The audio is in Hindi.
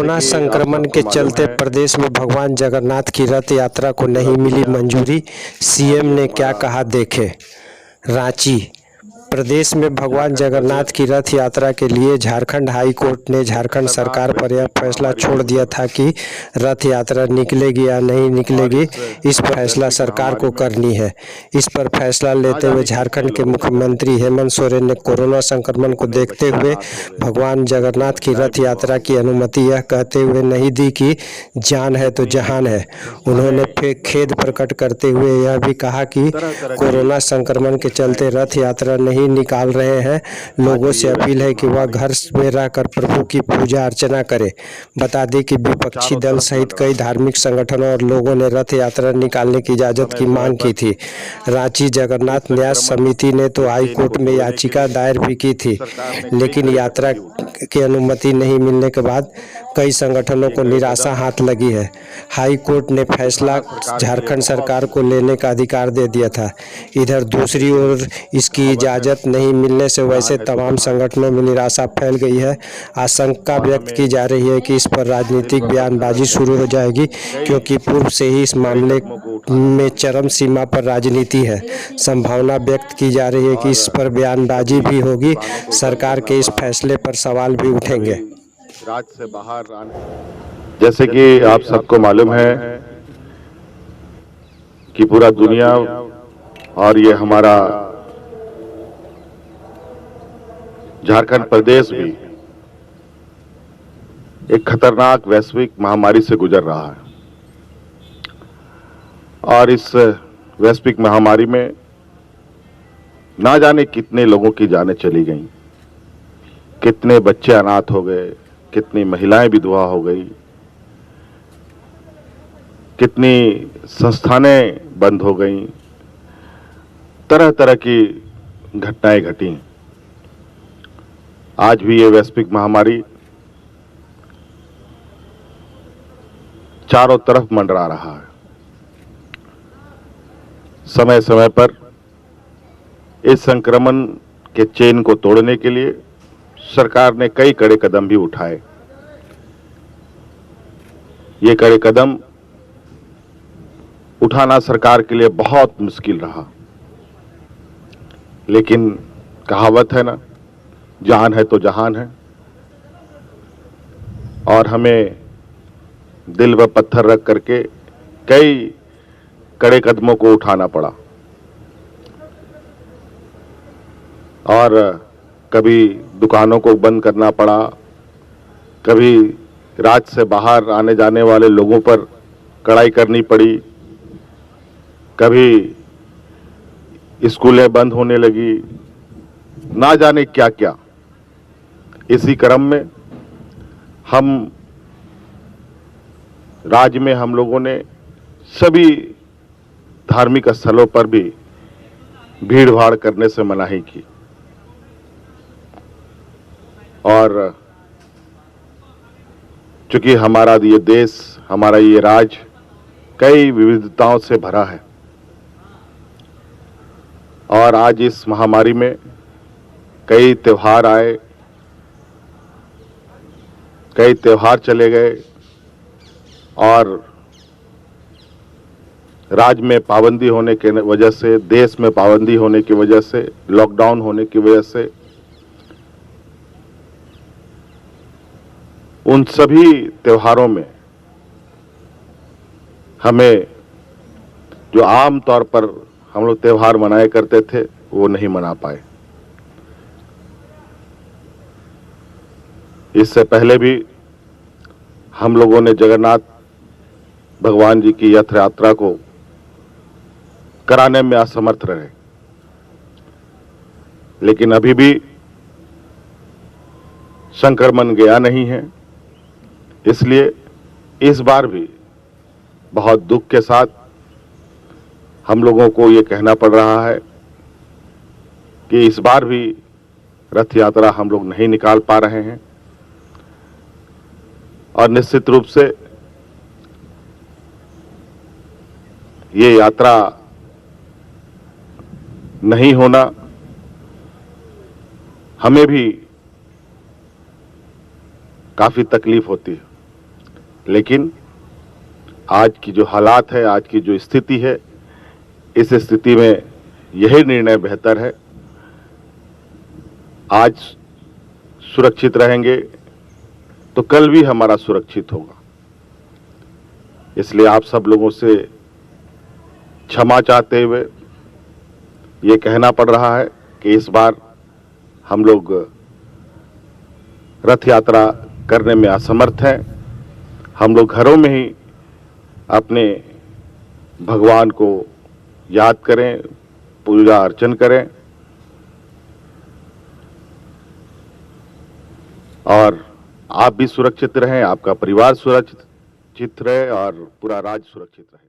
कोरोना संक्रमण के चलते प्रदेश में भगवान जगन्नाथ की रथ यात्रा को नहीं मिली मंजूरी, सीएम ने क्या कहा देखें। रांची। प्रदेश में भगवान जगन्नाथ की रथ यात्रा के लिए झारखंड हाई कोर्ट ने झारखंड सरकार पर यह फैसला छोड़ दिया था कि रथ यात्रा निकलेगी या नहीं निकलेगी, इस फैसला सरकार को करनी है। इस पर फैसला लेते हुए झारखंड के मुख्यमंत्री हेमंत सोरेन ने कोरोना संक्रमण को देखते हुए भगवान जगन्नाथ की रथ यात्रा की अनुमति यह कहते हुए नहीं दी कि जान है तो जहान है। उन्होंने फिर खेद प्रकट करते हुए यह भी कहा कि कोरोना संक्रमण के चलते रथ यात्रा नहीं निकाल रहे हैं। लोगों से अपील है कि वह घर में रहकर प्रभु की पूजा अर्चना करें। बता दें कि विपक्षी दल सहित कई धार्मिक संगठनों और लोगों ने रथ यात्रा निकालने की इजाजत की मांग की थी। रांची जगन्नाथ न्यास समिति ने तो हाई कोर्ट में याचिका दायर भी की थी, लेकिन यात्रा की अनुमति नहीं मिलने के बाद कई संगठनों को निराशा हाथ लगी है। हाई कोर्ट ने फैसला झारखंड सरकार को लेने का अधिकार दे दिया था। इधर दूसरी ओर इसकी इजाज़त नहीं मिलने से वैसे तमाम संगठनों में निराशा फैल गई है। आशंका व्यक्त की जा रही है कि इस पर राजनीतिक बयानबाजी शुरू हो जाएगी, क्योंकि पूर्व से ही इस मामले में चरम सीमा पर राजनीति है। संभावना व्यक्त की जा रही है कि इस पर बयानबाजी भी होगी। सरकार के इस फैसले पर सवाल भी उठेंगे। राज्य से बाहर आने, जैसे कि आप सबको मालूम है कि पूरा दुनिया और ये हमारा झारखंड प्रदेश भी एक खतरनाक वैश्विक महामारी से गुजर रहा है। और इस वैश्विक महामारी में ना जाने कितने लोगों की जानें चली गईं, कितने बच्चे अनाथ हो गए, कितनी महिलाएं विधवा हो गई, कितनी संस्थानें बंद हो गईं, तरह तरह की घटनाएं घटी। आज भी ये वैश्विक महामारी चारों तरफ मंडरा रहा है। समय समय पर इस संक्रमण के चेन को तोड़ने के लिए सरकार ने कई कड़े कदम भी उठाए। ये कड़े कदम उठाना सरकार के लिए बहुत मुश्किल रहा, लेकिन कहावत है ना, जान है तो जहान है। और हमें दिल पर पत्थर रख करके कई कड़े कदमों को उठाना पड़ा। और कभी दुकानों को बंद करना पड़ा, कभी राज्य से बाहर आने जाने वाले लोगों पर कड़ाई करनी पड़ी, कभी स्कूलें बंद होने लगी, ना जाने क्या क्या। इसी क्रम में राज्य में हम लोगों ने सभी धार्मिक स्थलों पर भी भीड़ भाड़ करने से मनाही की। और चूंकि हमारा ये देश, हमारा ये राज्य कई विविधताओं से भरा है, और आज इस महामारी में कई त्योहार आए, कई त्योहार चले गए, और राज्य में पाबंदी होने की वजह से, देश में पाबंदी होने की वजह से, लॉकडाउन होने की वजह से उन सभी त्योहारों में हमें जो आम तौर पर हम लोग त्योहार मनाया करते थे वो नहीं मना पाए। इससे पहले भी हम लोगों ने जगन्नाथ भगवान जी की रथ यात्रा को कराने में असमर्थ रहे, लेकिन अभी भी संक्रमण गया नहीं है। इसलिए इस बार भी बहुत दुख के साथ हम लोगों को ये कहना पड़ रहा है कि इस बार भी रथ यात्रा हम लोग नहीं निकाल पा रहे हैं। और निश्चित रूप से ये यात्रा नहीं होना हमें भी काफी तकलीफ होती है। लेकिन आज की जो हालात है, आज की जो स्थिति है, इस स्थिति में यही निर्णय बेहतर है। आज सुरक्षित रहेंगे तो कल भी हमारा सुरक्षित होगा। इसलिए आप सब लोगों से क्षमा चाहते हुए ये कहना पड़ रहा है कि इस बार हम लोग रथ यात्रा करने में असमर्थ हैं। हम लोग घरों में ही अपने भगवान को याद करें, पूजा अर्चन करें और आप भी सुरक्षित रहें, आपका परिवार सुरक्षित रहे और पूरा राज्य सुरक्षित रहे।